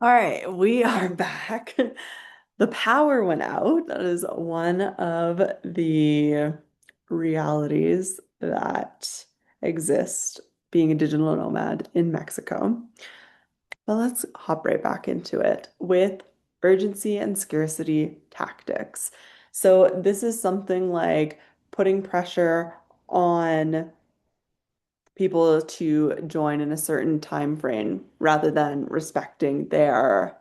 All right, we are back. The power went out. That is one of the realities that exist being a digital nomad in Mexico. But let's hop right back into it with urgency and scarcity tactics. So, this is something like putting pressure on people to join in a certain time frame rather than respecting their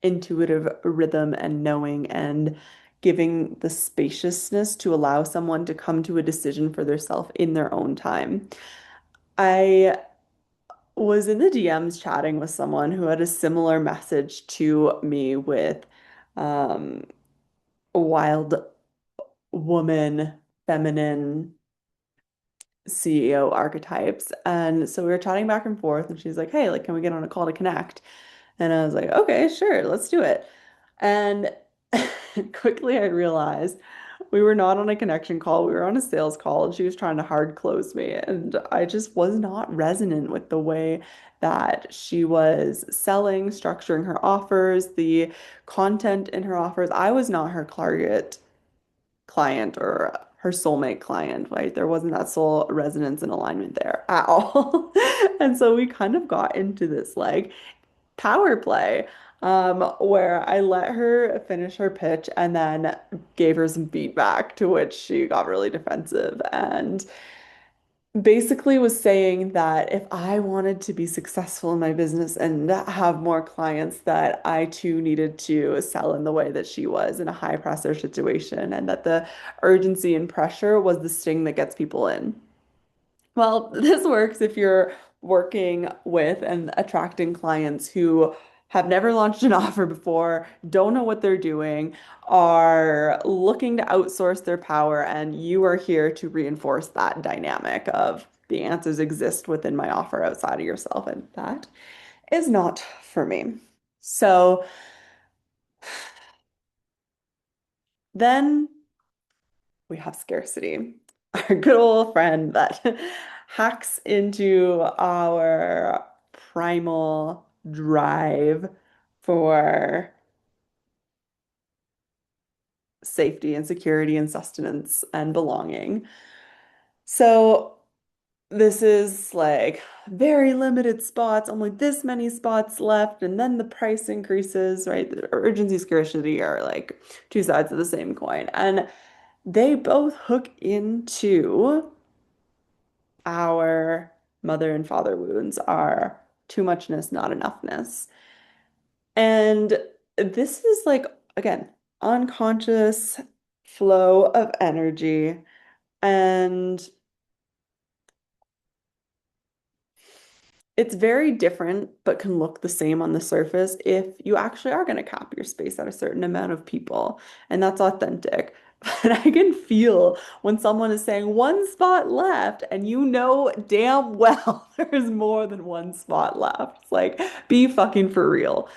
intuitive rhythm and knowing and giving the spaciousness to allow someone to come to a decision for themselves in their own time. I was in the DMs chatting with someone who had a similar message to me with um, wild woman, feminine CEO archetypes. And so we were chatting back and forth, and she's like, "Hey, like, can we get on a call to connect?" And I was like, "Okay, sure, let's do it." And quickly I realized we were not on a connection call, we were on a sales call, and she was trying to hard close me. And I just was not resonant with the way that she was selling, structuring her offers, the content in her offers. I was not her target client or her soulmate client, right? There wasn't that soul resonance and alignment there at all. And so we kind of got into this like power play where I let her finish her pitch and then gave her some feedback to which she got really defensive and basically was saying that if I wanted to be successful in my business and have more clients, that I too needed to sell in the way that she was in a high pressure situation, and that the urgency and pressure was the sting that gets people in. Well, this works if you're working with and attracting clients who have never launched an offer before, don't know what they're doing, are looking to outsource their power, and you are here to reinforce that dynamic of the answers exist within my offer outside of yourself. And that is not for me. So then we have scarcity, our good old friend that hacks into our primal drive for safety and security and sustenance and belonging. So this is like very limited spots, only this many spots left, and then the price increases, right? The urgency scarcity are like two sides of the same coin. And they both hook into our mother and father wounds, are too muchness, not enoughness. And this is like, again, unconscious flow of energy. And it's very different, but can look the same on the surface if you actually are going to cap your space at a certain amount of people. And that's authentic. But I can feel when someone is saying one spot left, and you know damn well there's more than one spot left. It's like, be fucking for real.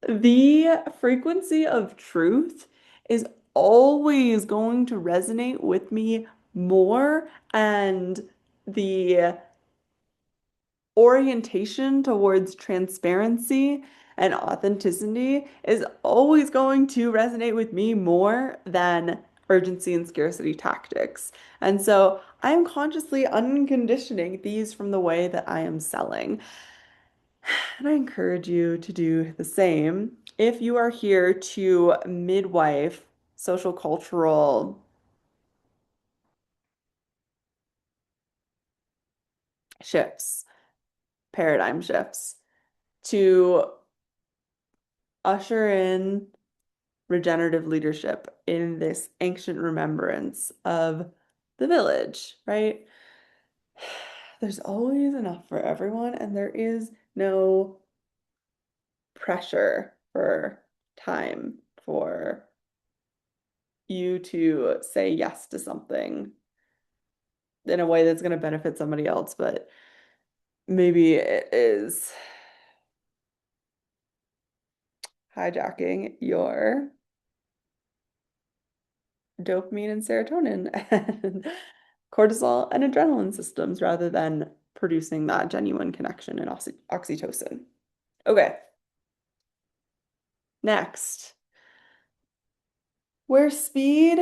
The frequency of truth is always going to resonate with me more, and the orientation towards transparency and authenticity is always going to resonate with me more than urgency and scarcity tactics. And so I am consciously unconditioning these from the way that I am selling. And I encourage you to do the same. If you are here to midwife social cultural shifts, paradigm shifts, to usher in regenerative leadership in this ancient remembrance of the village, right? There's always enough for everyone, and there is no pressure for time for you to say yes to something in a way that's going to benefit somebody else, but maybe it is hijacking your dopamine and serotonin and cortisol and adrenaline systems rather than producing that genuine connection and oxytocin. Okay, next, where speed,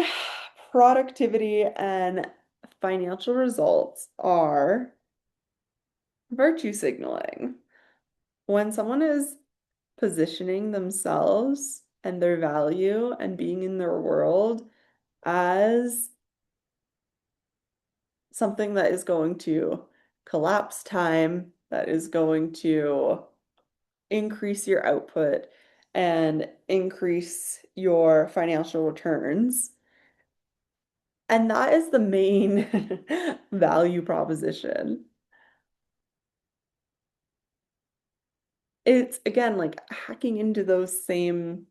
productivity, and financial results are virtue signaling. When someone is positioning themselves and their value and being in their world as something that is going to collapse time, that is going to increase your output and increase your financial returns. And that is the main value proposition. It's again like hacking into those same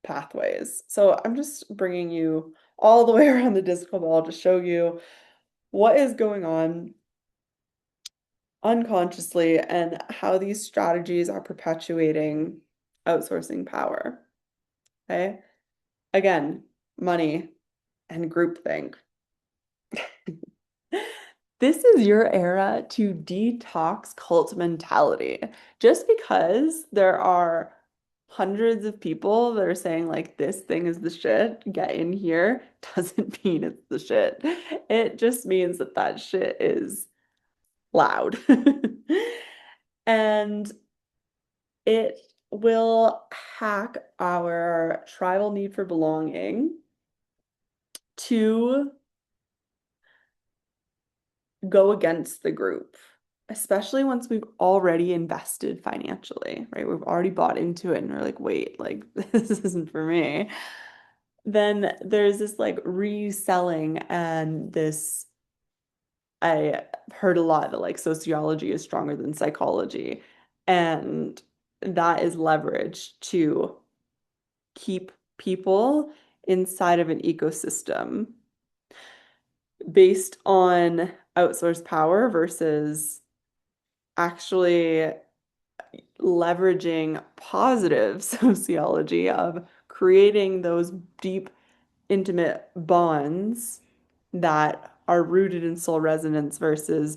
pathways. So I'm just bringing you all the way around the disco ball to show you what is going on unconsciously and how these strategies are perpetuating outsourcing power. Okay. Again, money and groupthink. This is your era to detox cult mentality. Just because there are hundreds of people that are saying, like, this thing is the shit, get in here, doesn't mean it's the shit. It just means that that shit is loud. And it will hack our tribal need for belonging to go against the group, especially once we've already invested financially, right? We've already bought into it and we're like, wait, like this isn't for me. Then there's this like reselling and this, I heard a lot that like sociology is stronger than psychology. And that is leverage to keep people inside of an ecosystem based on outsourced power versus actually leveraging positive sociology of creating those deep, intimate bonds that are rooted in soul resonance versus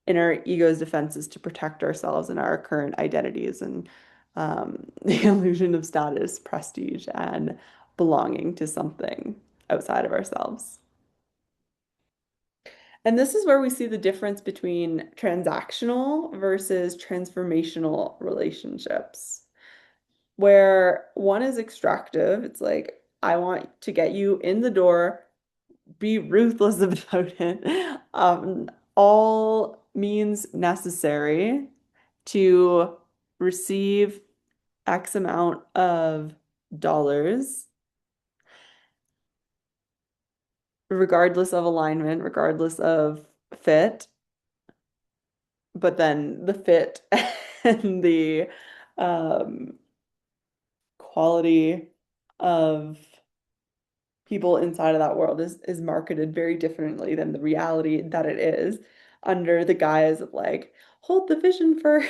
in our ego's defenses to protect ourselves and our current identities and the illusion of status, prestige, and belonging to something outside of ourselves. And this is where we see the difference between transactional versus transformational relationships, where one is extractive. It's like, I want to get you in the door, be ruthless about it. All means necessary to receive X amount of dollars, regardless of alignment, regardless of fit, but then the fit and the um, quality of people inside of that world is marketed very differently than the reality that it is under the guise of like hold the vision for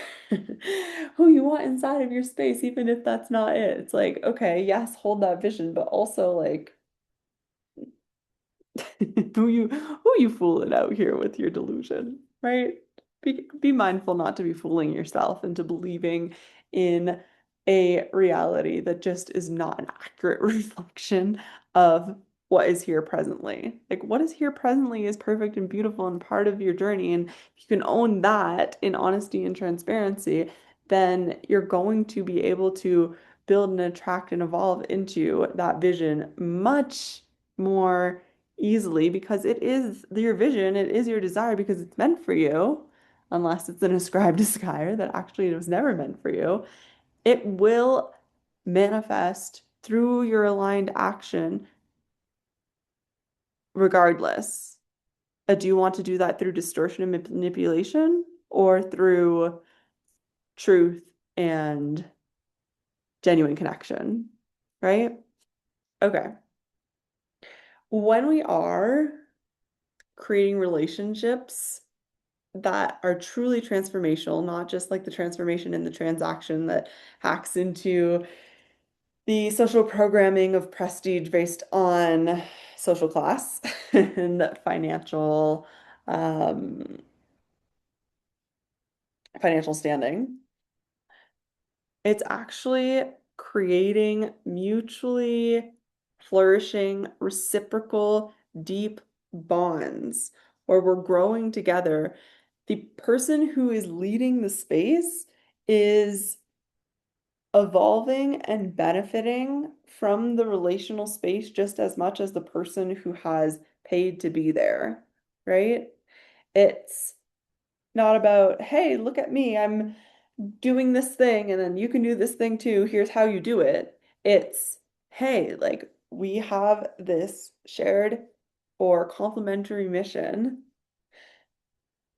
who you want inside of your space, even if that's not it. It's like, okay, yes, hold that vision, but also like who you fooling out here with your delusion, right? Be mindful not to be fooling yourself into believing in a reality that just is not an accurate reflection of what is here presently. Like what is here presently is perfect and beautiful and part of your journey. And if you can own that in honesty and transparency, then you're going to be able to build and attract and evolve into that vision much more easily because it is your vision, it is your desire because it's meant for you, unless it's an ascribed desire that actually it was never meant for you. It will manifest through your aligned action regardless. Do you want to do that through distortion and manipulation or through truth and genuine connection? Right? Okay. When we are creating relationships that are truly transformational, not just like the transformation in the transaction that hacks into the social programming of prestige based on social class and financial um, financial standing. It's actually creating mutually flourishing, reciprocal, deep bonds where we're growing together. The person who is leading the space is evolving and benefiting from the relational space just as much as the person who has paid to be there, right? It's not about, hey, look at me, I'm doing this thing, and then you can do this thing too. Here's how you do it. It's, hey, like we have this shared or complementary mission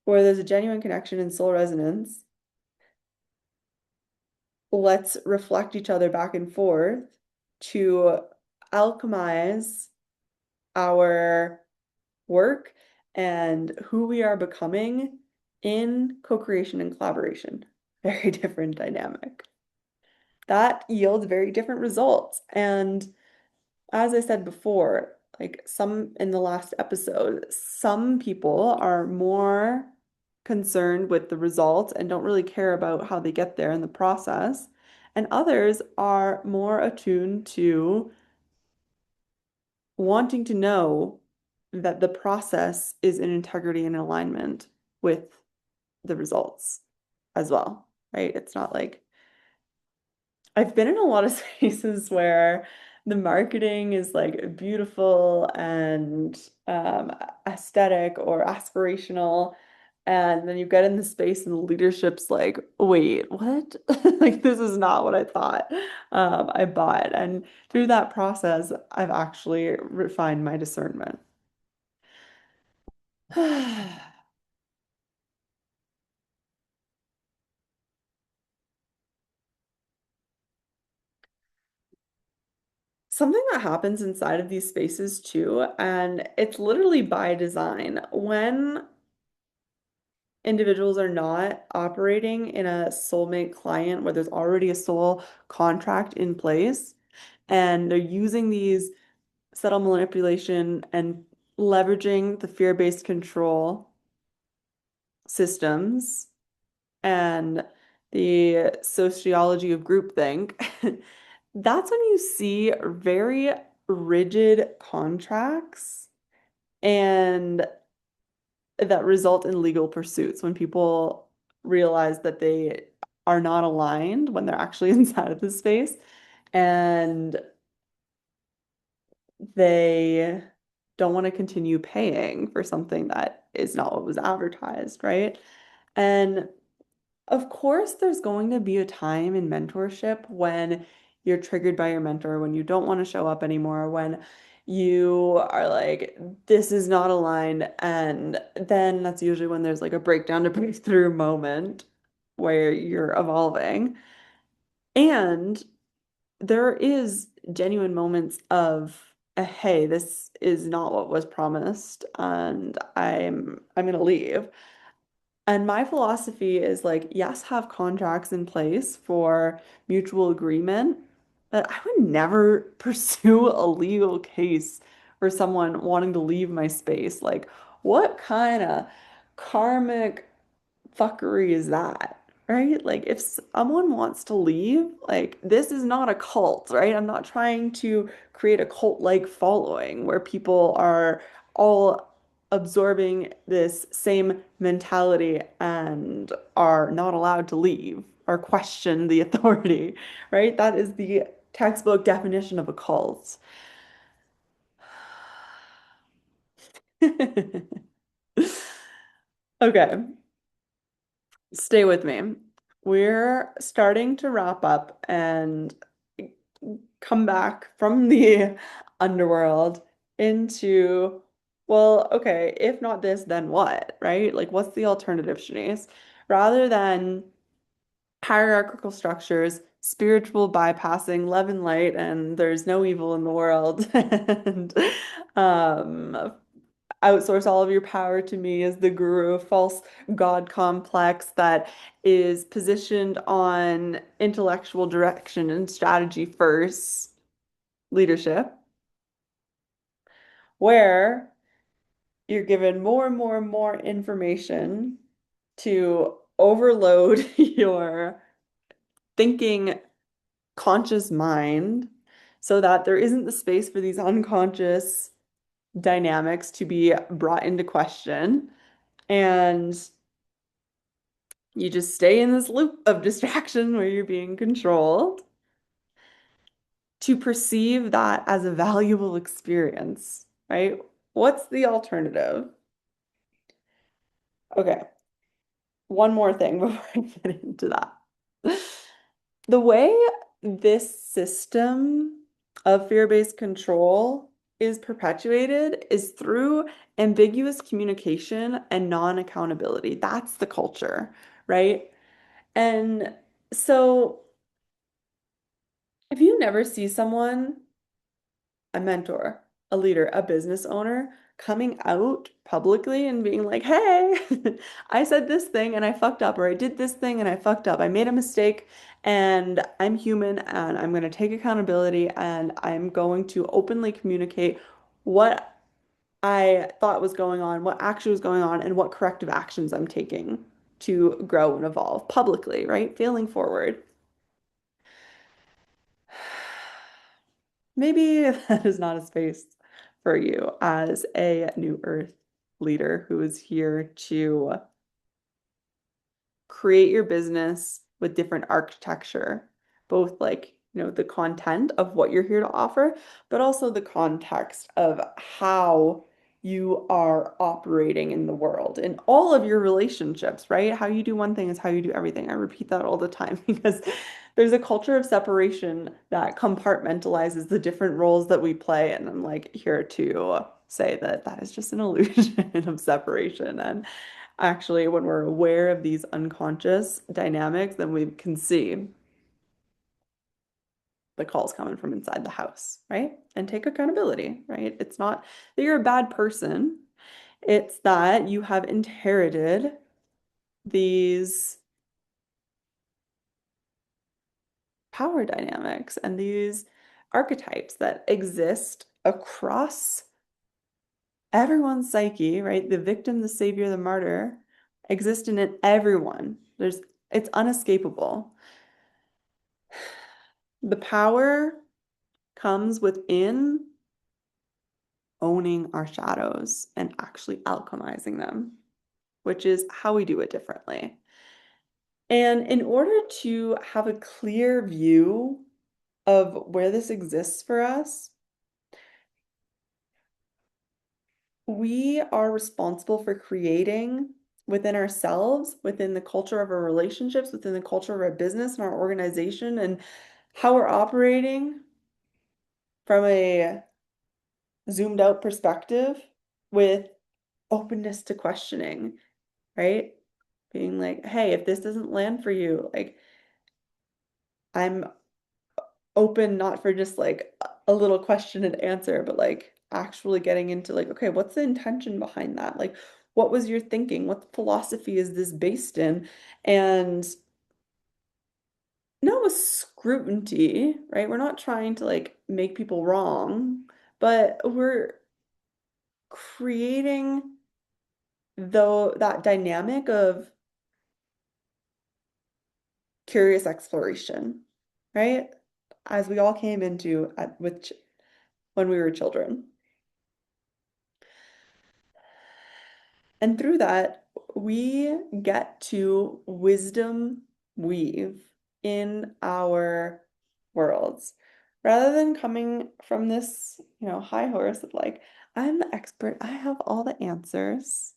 where there's a genuine connection and soul resonance. Let's reflect each other back and forth to alchemize our work and who we are becoming in co-creation and collaboration. Very different dynamic. That yields very different results. And as I said before, like some in the last episode, some people are more concerned with the results and don't really care about how they get there in the process. And others are more attuned to wanting to know that the process is in integrity and alignment with the results as well, right? It's not like I've been in a lot of spaces where the marketing is like beautiful and aesthetic or aspirational. And then you get in the space and the leadership's like, wait, what? Like, this is not what I thought I bought. And through that process, I've actually refined my discernment. Something that happens inside of these spaces too, and it's literally by design. When individuals are not operating in a soulmate client where there's already a soul contract in place, and they're using these subtle manipulation and leveraging the fear-based control systems and the sociology of groupthink, that's when you see very rigid contracts and that result in legal pursuits when people realize that they are not aligned when they're actually inside of the space and they don't want to continue paying for something that is not what was advertised, right? And of course, there's going to be a time in mentorship when you're triggered by your mentor, when you don't want to show up anymore, when you are like, this is not aligned. And then that's usually when there's like a breakdown to breakthrough moment where you're evolving. And there is genuine moments of, hey, this is not what was promised, and I'm gonna leave. And my philosophy is like, yes, have contracts in place for mutual agreement, but I would never pursue a legal case for someone wanting to leave my space. Like, what kind of karmic fuckery is that? Right? Like, if someone wants to leave, like, this is not a cult, right? I'm not trying to create a cult-like following where people are all absorbing this same mentality and are not allowed to leave or question the authority, right? That is the textbook definition of a cult. Okay, stay with me. We're starting to wrap up and come back from the underworld into, well, okay, if not this, then what, right? Like, what's the alternative, Shanice? Rather than hierarchical structures, spiritual bypassing, love and light, and there's no evil in the world, and um, outsource all of your power to me as the guru, false god complex that is positioned on intellectual direction and strategy first leadership, where you're given more and more and more information to overload your thinking conscious mind so that there isn't the space for these unconscious dynamics to be brought into question. And you just stay in this loop of distraction where you're being controlled to perceive that as a valuable experience, right? What's the alternative? Okay, one more thing before I get into that. The way this system of fear-based control is perpetuated is through ambiguous communication and non-accountability. That's the culture, right? And so if you never see someone, a mentor, a leader, a business owner, coming out publicly and being like, hey, I said this thing and I fucked up, or I did this thing and I fucked up. I made a mistake and I'm human and I'm going to take accountability and I'm going to openly communicate what I thought was going on, what actually was going on, and what corrective actions I'm taking to grow and evolve publicly, right? Failing forward. Maybe that is not a space for you as a new earth leader who is here to create your business with different architecture, both like, the content of what you're here to offer, but also the context of how you are operating in the world in all of your relationships, right? How you do one thing is how you do everything. I repeat that all the time because there's a culture of separation that compartmentalizes the different roles that we play. And I'm like here to say that that is just an illusion of separation. And actually, when we're aware of these unconscious dynamics, then we can see the calls coming from inside the house, right? And take accountability, right? It's not that you're a bad person, it's that you have inherited these power dynamics and these archetypes that exist across everyone's psyche, right? The victim, the savior, the martyr exist in it, everyone. It's unescapable. The power comes within owning our shadows and actually alchemizing them, which is how we do it differently. And in order to have a clear view of where this exists for us, we are responsible for creating within ourselves, within the culture of our relationships, within the culture of our business and our organization, and how we're operating from a zoomed out perspective with openness to questioning, right? Being like, hey, if this doesn't land for you, like I'm open not for just like a little question and answer, but like actually getting into like, okay, what's the intention behind that? Like, what was your thinking? What philosophy is this based in? And not with scrutiny, right? We're not trying to like make people wrong, but we're creating though that dynamic of curious exploration, right? As we all came into when we were children. And through that, we get to wisdom weave in our worlds rather than coming from this, high horse of like, I'm the expert, I have all the answers.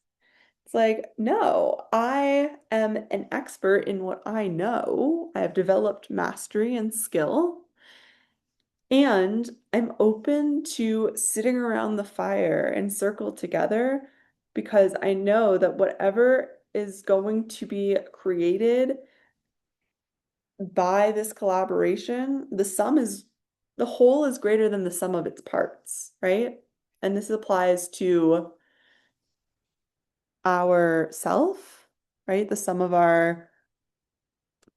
It's like, no, I am an expert in what I know. I have developed mastery and skill. And I'm open to sitting around the fire and circle together because I know that whatever is going to be created by this collaboration, the whole is greater than the sum of its parts, right? And this applies to our self, right? The sum of our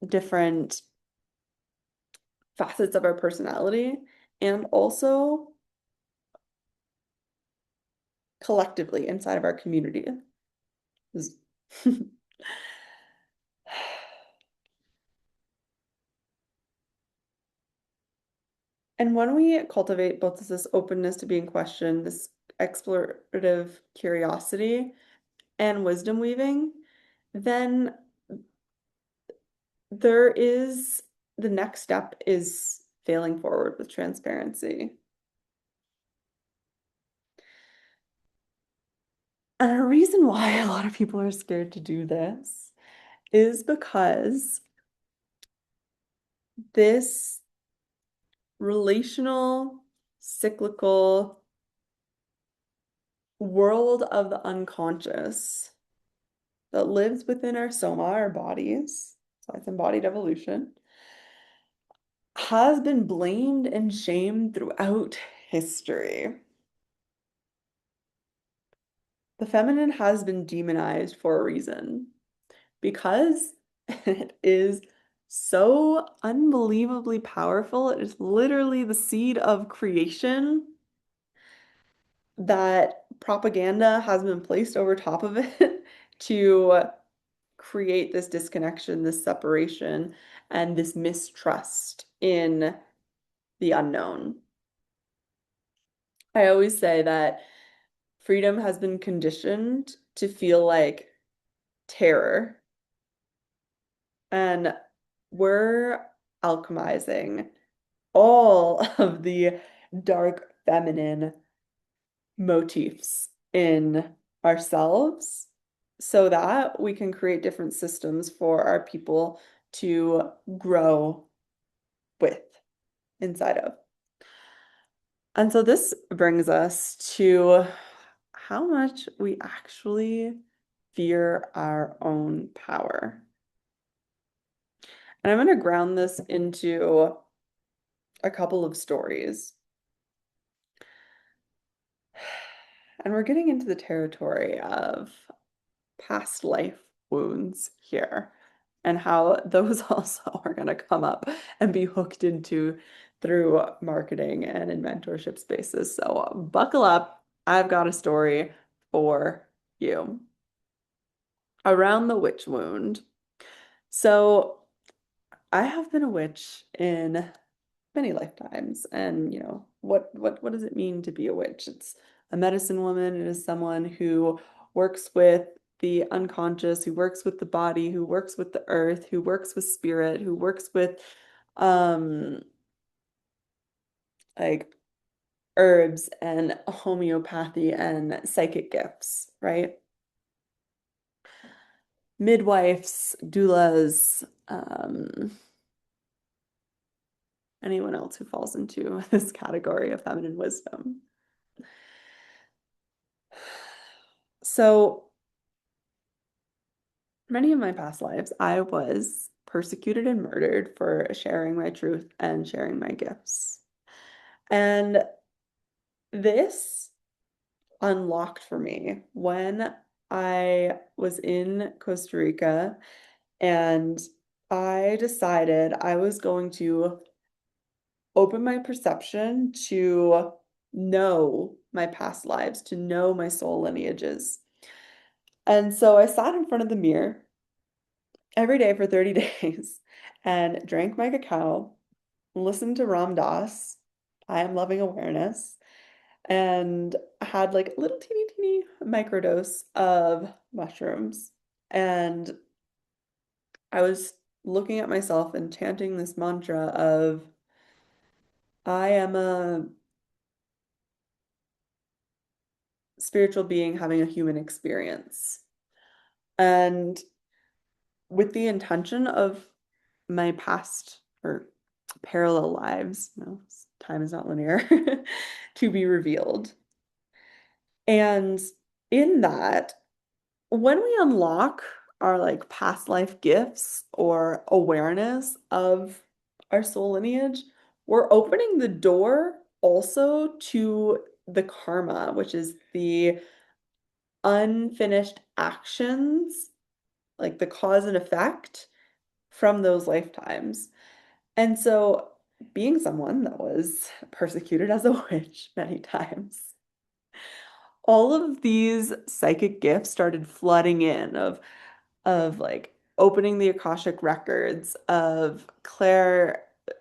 different facets of our personality, and also collectively inside of our community. And when we cultivate both this openness to being questioned, this explorative curiosity, and wisdom weaving, then there is the next step is failing forward with transparency. And a reason why a lot of people are scared to do this is because this relational, cyclical world of the unconscious that lives within our soma, our bodies, so it's embodied evolution, has been blamed and shamed throughout history. The feminine has been demonized for a reason because it is so unbelievably powerful. It is literally the seed of creation that propaganda has been placed over top of it to create this disconnection, this separation, and this mistrust in the unknown. I always say that freedom has been conditioned to feel like terror, and we're alchemizing all of the dark feminine motifs in ourselves so that we can create different systems for our people to grow with inside of. And so this brings us to how much we actually fear our own power. And I'm going to ground this into a couple of stories. And we're getting into the territory of past life wounds here and how those also are going to come up and be hooked into through marketing and in mentorship spaces. So buckle up. I've got a story for you around the witch wound. So I have been a witch in many lifetimes, and what does it mean to be a witch? It's a medicine woman. It is someone who works with the unconscious, who works with the body, who works with the earth, who works with spirit, who works with um like herbs and homeopathy and psychic gifts, right? Midwives, doulas, anyone else who falls into this category of feminine wisdom. So many of my past lives, I was persecuted and murdered for sharing my truth and sharing my gifts. And this unlocked for me when I was in Costa Rica and I decided I was going to open my perception to know my past lives, to know my soul lineages. And so I sat in front of the mirror every day for 30 days and drank my cacao, listened to Ram Dass, I Am Loving Awareness, and had like a little teeny microdose of mushrooms. And I was looking at myself and chanting this mantra of, I am a spiritual being having a human experience. And with the intention of my past or parallel lives, time is not linear, to be revealed. And in that, when we unlock our like past life gifts or awareness of our soul lineage, we're opening the door also to the karma, which is the unfinished actions, like the cause and effect from those lifetimes. And so, being someone that was persecuted as a witch many times, all of these psychic gifts started flooding in of like opening the Akashic records, of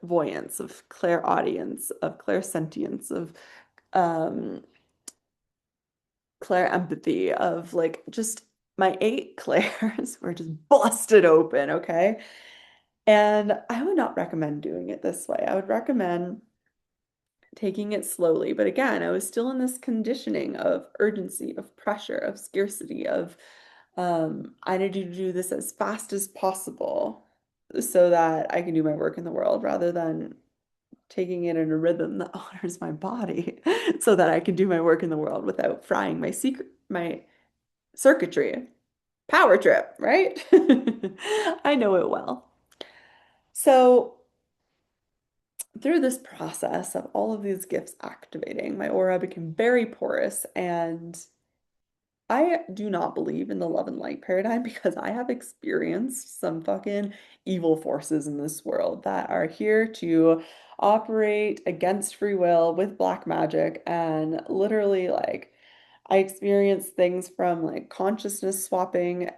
clairvoyance, of clairaudience, of clairsentience, of um clairempathy, of like just my eight clairs were just busted open, okay? And I would not recommend doing it this way. I would recommend taking it slowly. But again, I was still in this conditioning of urgency, of pressure, of scarcity, of I need you to do this as fast as possible so that I can do my work in the world rather than taking it in a rhythm that honors my body so that I can do my work in the world without frying my circuitry. Power trip, right? I know it well. So through this process of all of these gifts activating, my aura became very porous, and I do not believe in the love and light paradigm because I have experienced some fucking evil forces in this world that are here to operate against free will with black magic, and literally like I experienced things from like consciousness swapping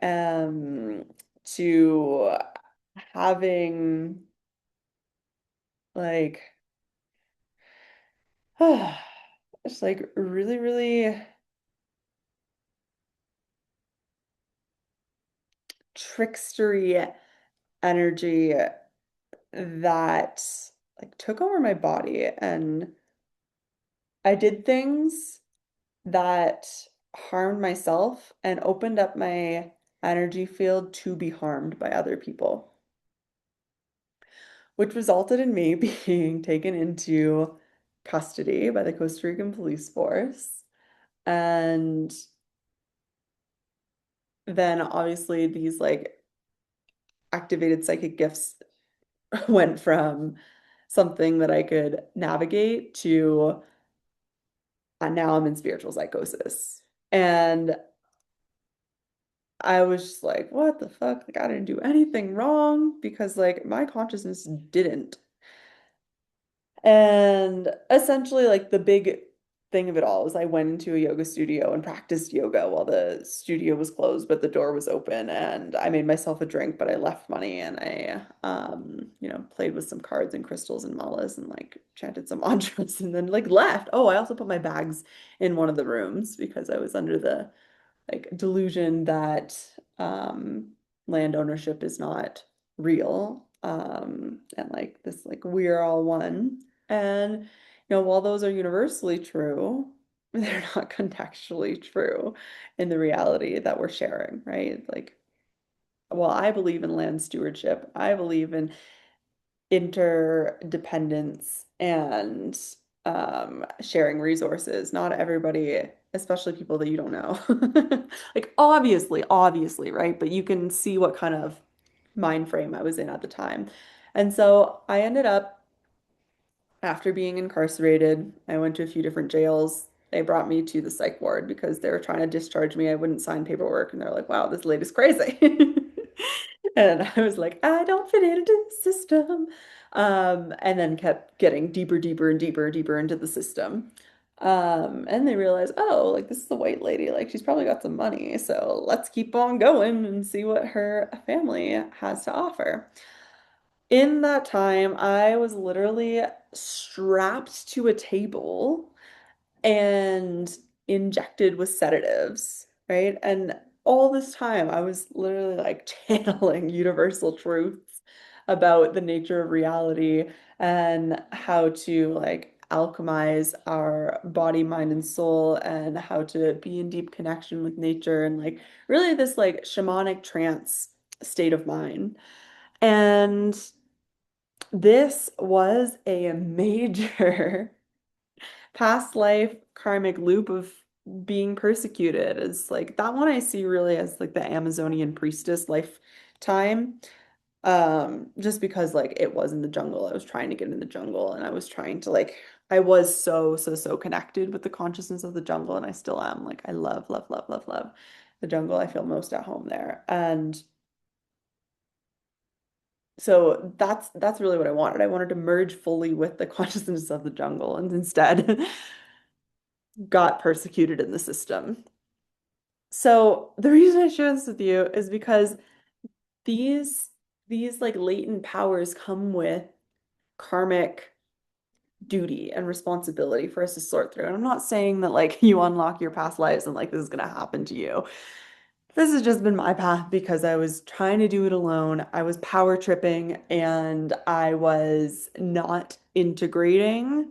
to having like it's like really, really trickstery energy that like took over my body, and I did things that harmed myself and opened up my energy field to be harmed by other people, which resulted in me being taken into custody by the Costa Rican police force. And then obviously these like activated psychic gifts went from something that I could navigate to now I'm in spiritual psychosis. And I was just like, what the fuck? Like, I didn't do anything wrong because, like, my consciousness didn't. And essentially, like, the big thing of it all was I went into a yoga studio and practiced yoga while the studio was closed, but the door was open. And I made myself a drink, but I left money and played with some cards and crystals and malas and like chanted some mantras and then like left. Oh, I also put my bags in one of the rooms because I was under the like delusion that land ownership is not real, and like this like we're all one. And while those are universally true, they're not contextually true in the reality that we're sharing, right? Like, while I believe in land stewardship, I believe in interdependence and sharing resources. Not everybody, especially people that you don't know. Like obviously, right? But you can see what kind of mind frame I was in at the time. And so I ended up, after being incarcerated, I went to a few different jails. They brought me to the psych ward because they were trying to discharge me. I wouldn't sign paperwork, and they're like, wow, this lady's crazy. And I was like, I don't fit into the system. And then kept getting deeper, deeper, and deeper, deeper into the system. And they realized, oh, like this is a white lady, like she's probably got some money. So let's keep on going and see what her family has to offer. In that time, I was literally strapped to a table and injected with sedatives, right? And all this time, I was literally like channeling universal truths about the nature of reality and how to like alchemize our body, mind, and soul, and how to be in deep connection with nature, and like really this like shamanic trance state of mind. And this was a major past life karmic loop of being persecuted. Is like that one I see really as like the Amazonian priestess lifetime. Just because like it was in the jungle. I was trying to get in the jungle, and I was trying to like I was so connected with the consciousness of the jungle, and I still am. Like I love, love, love, love, love the jungle. I feel most at home there. And so that's really what I wanted. I wanted to merge fully with the consciousness of the jungle, and instead got persecuted in the system. So the reason I share this with you is because these these like latent powers come with karmic duty and responsibility for us to sort through. And I'm not saying that like you unlock your past lives and like this is gonna happen to you. This has just been my path because I was trying to do it alone. I was power tripping and I was not integrating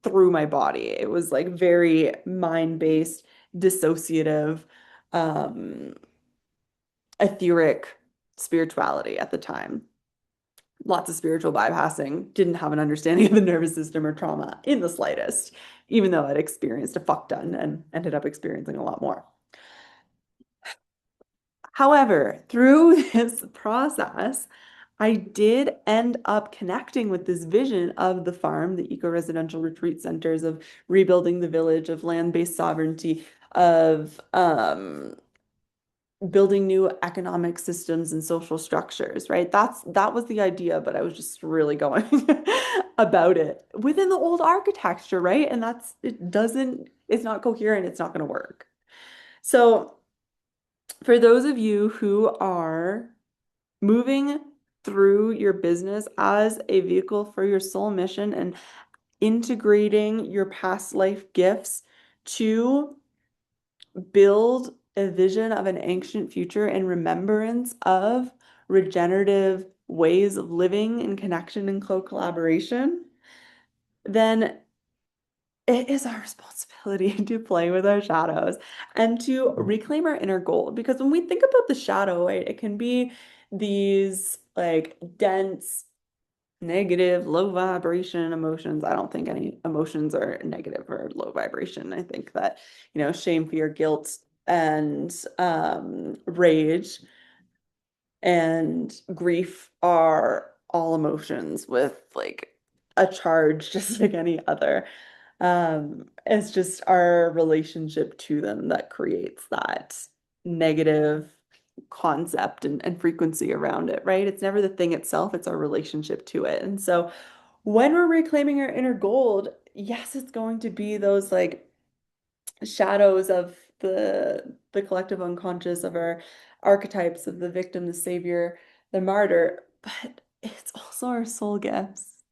through my body. It was like very mind-based, dissociative, um, etheric spirituality at the time. Lots of spiritual bypassing, didn't have an understanding of the nervous system or trauma in the slightest, even though I'd experienced a fuck ton and ended up experiencing a lot more. However, through this process, I did end up connecting with this vision of the farm, the eco-residential retreat centers, of rebuilding the village, of land-based sovereignty, of building new economic systems and social structures, right? That was the idea, but I was just really going about it within the old architecture, right? And it's not coherent, it's not going to work. So for those of you who are moving through your business as a vehicle for your soul mission and integrating your past life gifts to build a vision of an ancient future in remembrance of regenerative ways of living in connection and co-collaboration, then it is our responsibility to play with our shadows and to reclaim our inner gold. Because when we think about the shadow, right, it can be these like dense, negative, low vibration emotions. I don't think any emotions are negative or low vibration. I think that, shame, fear, guilt, and rage and grief are all emotions with like a charge, just like any other. It's just our relationship to them that creates that negative concept and frequency around it, right? It's never the thing itself, it's our relationship to it. And so when we're reclaiming our inner gold, yes, it's going to be those like shadows of the collective unconscious of our archetypes of the victim, the savior, the martyr, but it's also our soul gifts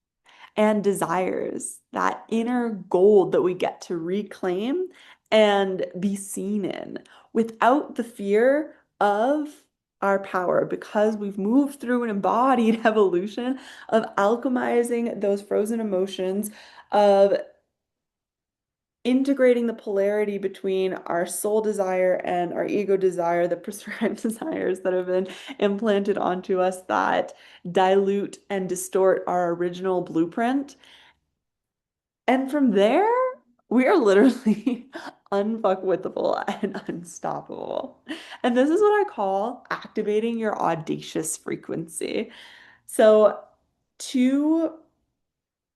and desires, that inner gold that we get to reclaim and be seen in without the fear of our power, because we've moved through an embodied evolution of alchemizing those frozen emotions, of integrating the polarity between our soul desire and our ego desire, the prescribed desires that have been implanted onto us that dilute and distort our original blueprint. And from there, we are literally unfuckwithable and unstoppable. And this is what I call activating your audacious frequency. So to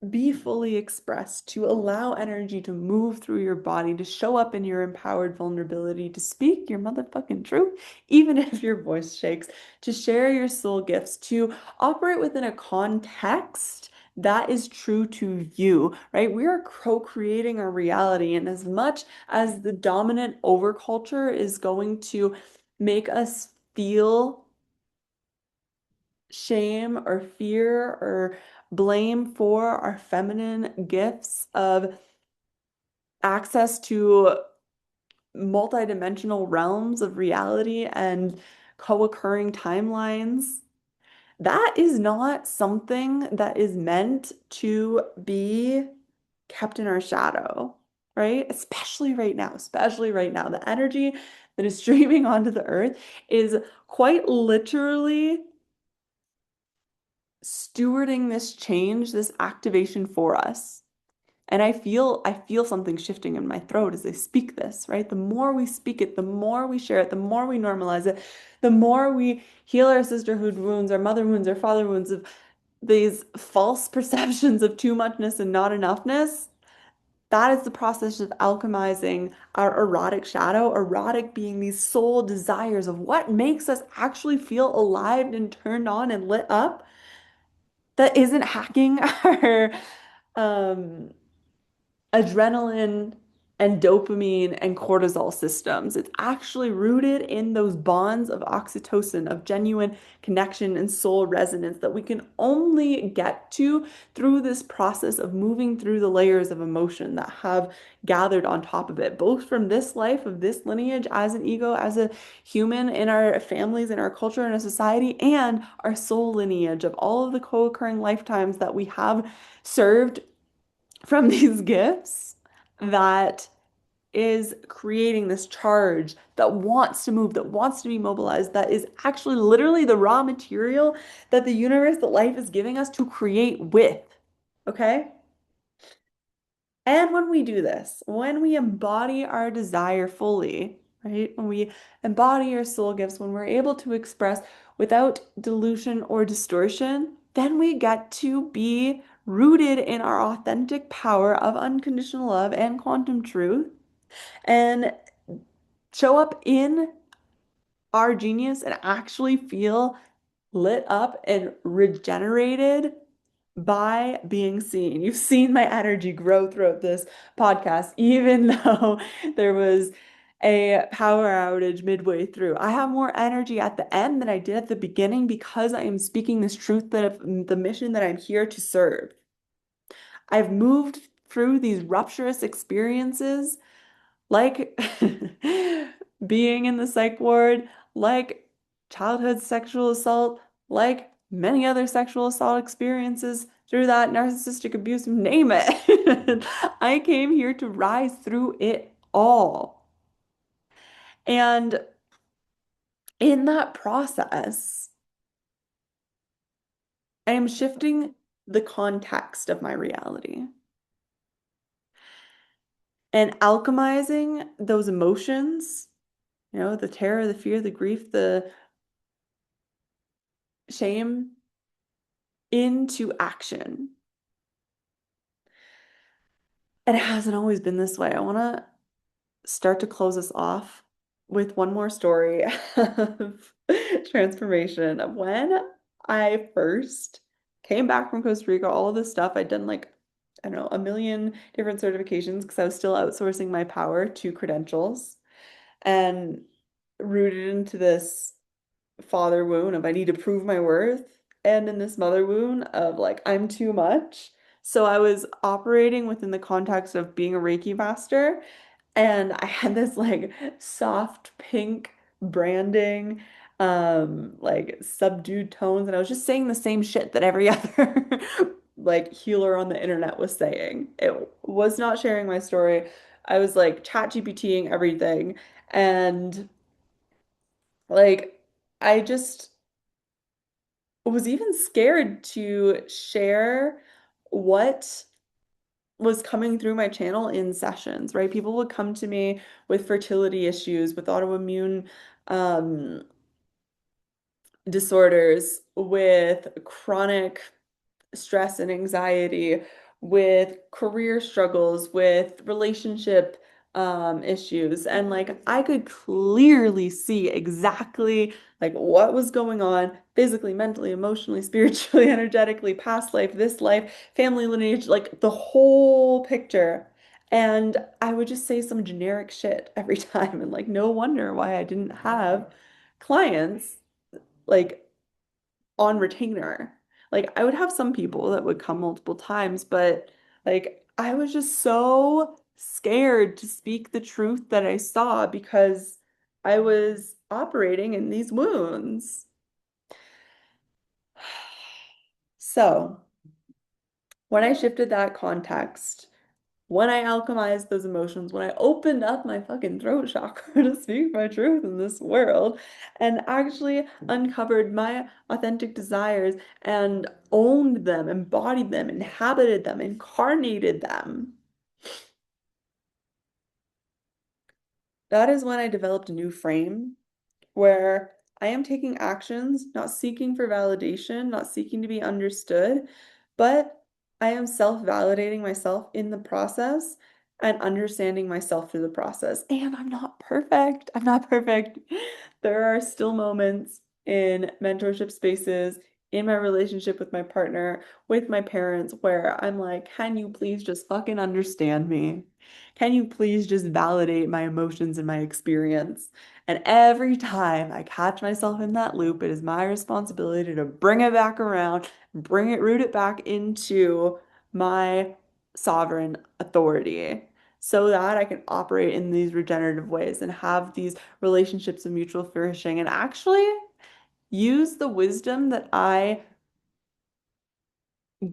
be fully expressed, to allow energy to move through your body, to show up in your empowered vulnerability, to speak your motherfucking truth, even if your voice shakes, to share your soul gifts, to operate within a context that is true to you, right? We are co-creating our reality. And as much as the dominant overculture is going to make us feel shame or fear or blame for our feminine gifts of access to multidimensional realms of reality and co-occurring timelines. That is not something that is meant to be kept in our shadow, right? Especially right now. The energy that is streaming onto the earth is quite literally stewarding this change, this activation for us. And I feel something shifting in my throat as I speak this, right? The more we speak it, the more we share it, the more we normalize it, the more we heal our sisterhood wounds, our mother wounds, our father wounds of these false perceptions of too muchness and not enoughness. That is the process of alchemizing our erotic shadow, erotic being these soul desires of what makes us actually feel alive and turned on and lit up, that isn't hacking our um, adrenaline and dopamine and cortisol systems. It's actually rooted in those bonds of oxytocin, of genuine connection and soul resonance that we can only get to through this process of moving through the layers of emotion that have gathered on top of it, both from this life, of this lineage as an ego, as a human in our families, in our culture, in our society, and our soul lineage of all of the co-occurring lifetimes that we have served from these gifts that is creating this charge that wants to move, that wants to be mobilized, that is actually literally the raw material that the universe, that life is giving us to create with. Okay? And when we do this, when we embody our desire fully, right? When we embody our soul gifts, when we're able to express without delusion or distortion, then we get to be rooted in our authentic power of unconditional love and quantum truth and show up in our genius and actually feel lit up and regenerated by being seen. You've seen my energy grow throughout this podcast, even though there was a power outage midway through. I have more energy at the end than I did at the beginning because I am speaking this truth that the mission that I'm here to serve. I've moved through these rupturous experiences like being in the psych ward, like childhood sexual assault, like many other sexual assault experiences through that narcissistic abuse, name it. I came here to rise through it all. And in that process, I am shifting the context of my reality and alchemizing those emotions, the terror, the fear, the grief, the shame into action. And it hasn't always been this way. I want to start to close us off with one more story of transformation of when I first came back from Costa Rica, all of this stuff. I'd done like, I don't know, a million different certifications because I was still outsourcing my power to credentials and rooted into this father wound of I need to prove my worth, and in this mother wound of like I'm too much. So I was operating within the context of being a Reiki master, and I had this like soft pink branding, like subdued tones, and I was just saying the same shit that every other like healer on the internet was saying. It was not sharing my story. I was like chat GPTing everything, and like I just was even scared to share what was coming through my channel in sessions, right? People would come to me with fertility issues, with autoimmune um, disorders, with chronic stress and anxiety, with career struggles, with relationship issues. And like I could clearly see exactly like what was going on physically, mentally, emotionally, spiritually, energetically, past life, this life, family lineage, like the whole picture. And I would just say some generic shit every time. And like, no wonder why I didn't have clients like on retainer. Like I would have some people that would come multiple times, but like I was just so scared to speak the truth that I saw because I was operating in these wounds. So when I shifted that context, when I alchemized those emotions, when I opened up my fucking throat chakra to speak my truth in this world and actually uncovered my authentic desires and owned them, embodied them, inhabited them, incarnated them, that is when I developed a new frame where I am taking actions, not seeking for validation, not seeking to be understood, but I am self-validating myself in the process and understanding myself through the process. And I'm not perfect. I'm not perfect. There are still moments in mentorship spaces, in my relationship with my partner, with my parents, where I'm like, can you please just fucking understand me? Can you please just validate my emotions and my experience? And every time I catch myself in that loop, it is my responsibility to bring it back around, root it back into my sovereign authority so that I can operate in these regenerative ways and have these relationships of mutual flourishing and actually use the wisdom that I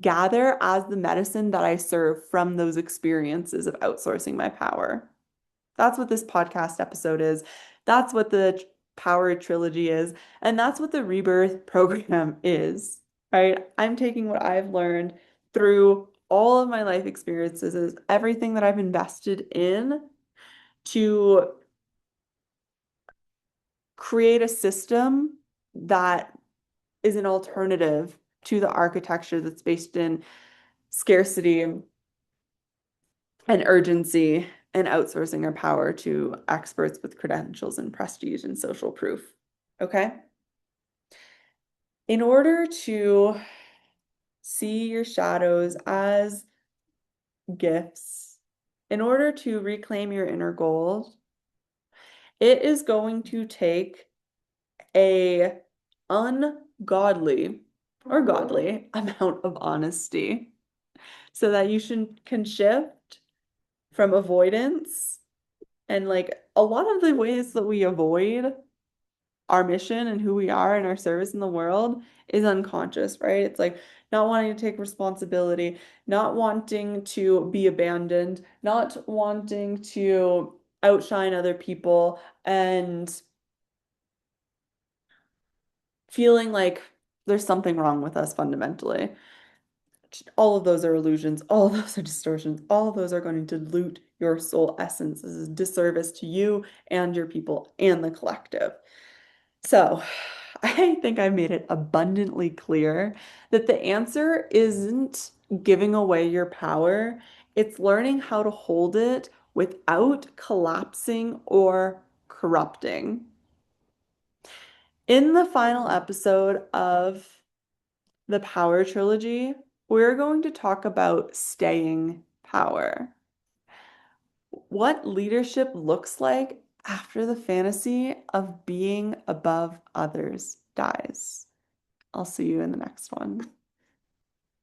gather as the medicine that I serve from those experiences of outsourcing my power. That's what this podcast episode is. That's what the Power Trilogy is. And that's what the Rebirth program is, right? I'm taking what I've learned through all of my life experiences, everything that I've invested in to create a system that is an alternative to the architecture that's based in scarcity and urgency and outsourcing our power to experts with credentials and prestige and social proof. Okay? In order to see your shadows as gifts, in order to reclaim your inner gold, it is going to take a ungodly or godly amount of honesty so that can shift from avoidance and like a lot of the ways that we avoid our mission and who we are and our service in the world is unconscious, right? It's like not wanting to take responsibility, not wanting to be abandoned, not wanting to outshine other people, and feeling like there's something wrong with us fundamentally. All of those are illusions, all of those are distortions, all of those are going to dilute your soul essence. This is a disservice to you and your people and the collective. So, I think I made it abundantly clear that the answer isn't giving away your power, it's learning how to hold it without collapsing or corrupting. In the final episode of the Power Trilogy, we're going to talk about staying power. What leadership looks like after the fantasy of being above others dies. I'll see you in the next one.